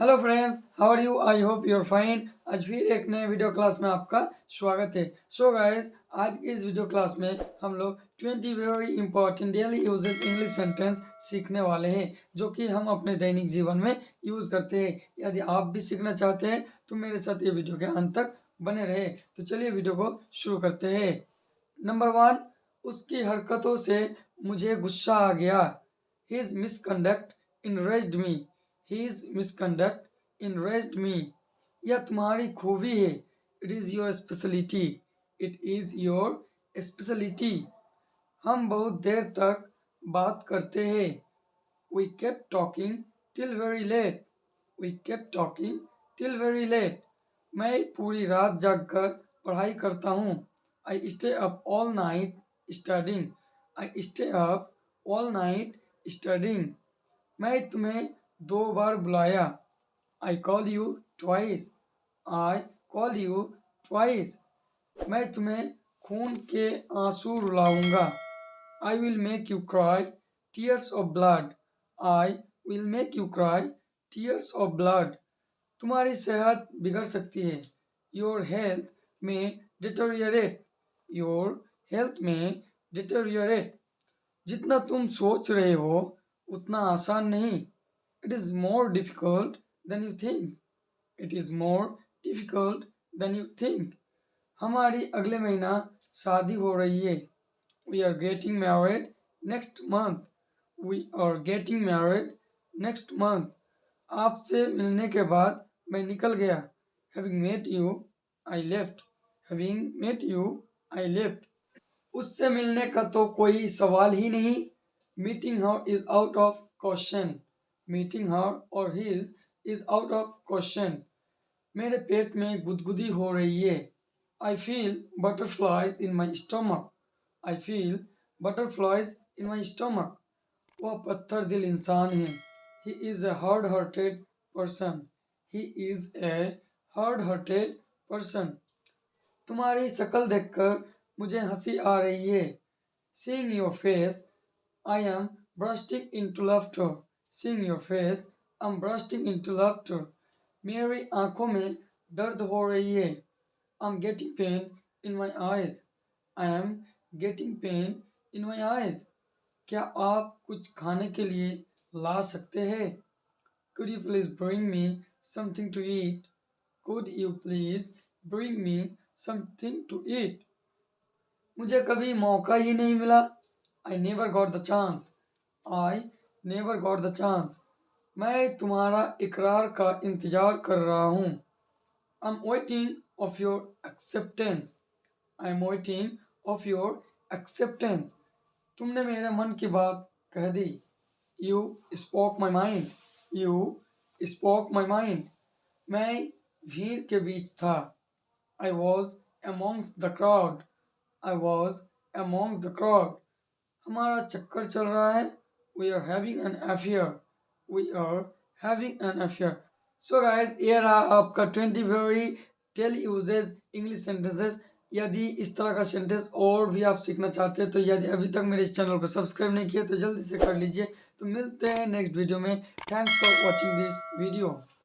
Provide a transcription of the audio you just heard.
Hello friends, how are you? I hope you are fine. आज फिर एक नए वीडियो क्लास में आपका स्वागत है। सो गाइस, आज की इस वीडियो क्लास में हम लोग 20 very important daily uses English sentence सीखने वाले हैं, जो कि हम अपने दैनिक जीवन में यूज़ करते हैं। यदि आप भी सीखना चाहते हैं तो मेरे साथ ये वीडियो के अंत तक बने रहे। तो चलिए वीडियो को शुरू करते हैं। नंबर 1, उसकी हरकतों से मुझे गुस्सा आ गया। His misconduct enraged me. His misconduct enraged me. यह तुम्हारी खूबी है। It is your specialty. It is your specialty. हम बहुत देर तक बात करते हैं। We kept talking till very late. We kept talking till very late. मैं पूरी रात जागकर पढ़ाई करता हूँ। I stay up all night studying. I stay up all night studying. मैं तुम्हें 2 बार बुलाया। I call you twice. I call you twice. मैं तुम्हें खून के आंसू रुलाऊंगा। I will make you cry tears of blood. I will make you cry tears of blood. तुम्हारी सेहत बिगड़ सकती है। Your health may deteriorate. Your health may deteriorate. जितना तुम सोच रहे हो उतना आसान नहीं। It is more difficult than you think. It is more difficult than you think. हमारी अगले महीना शादी हो रही है। We are getting married next month. We are getting married next month. आपसे मिलने के बाद मैं निकल गया। Having met you, I left. Having met you, I left. उससे मिलने का तो कोई सवाल ही नहीं। Meeting her is out of question. Meeting her or his is out of question. मेरे पेट में गुदगुदी हो रही है। I feel butterflies in my stomach. I feel butterflies in my stomach. वह पत्थर दिल इंसान है। He is a hard-hearted person. He is a hard-hearted person. तुम्हारी शक्ल देखकर मुझे हंसी आ रही है। Seeing your face, I am bursting into laughter. Seeing your face, I'm bursting into laughter. मेरी आंखों में दर्द हो रही है। I'm getting pain in my eyes. I am getting pain in my eyes. क्या आप कुछ खाने के लिए ला सकते हैं? Could you please bring me something to eat? Could you please bring me something to eat? मुझे कभी मौका ही नहीं मिला। I never got the chance. I never got the chance. मैं तुम्हारा इकरार का इंतजार कर रहा हूँ। I'm waiting of your acceptance. I'm waiting of your acceptance. तुमने मेरे मन की बात कह दी। You spoke my mind. You spoke my mind. मैं भीड़ के बीच था। I was amongst the crowd. I was amongst the crowd. हमारा चक्कर चल रहा है। We are having an affair. We are having an affair. So guys, ये रहा आपका 20 very daily uses English sentences। यदि इस तरह का सेंटेंस और भी आप सीखना चाहते हैं तो यदि अभी तक मेरे इस चैनल को सब्सक्राइब नहीं किया तो जल्दी से कर लीजिए। तो मिलते हैं नेक्स्ट वीडियो में। Thanks for watching this video.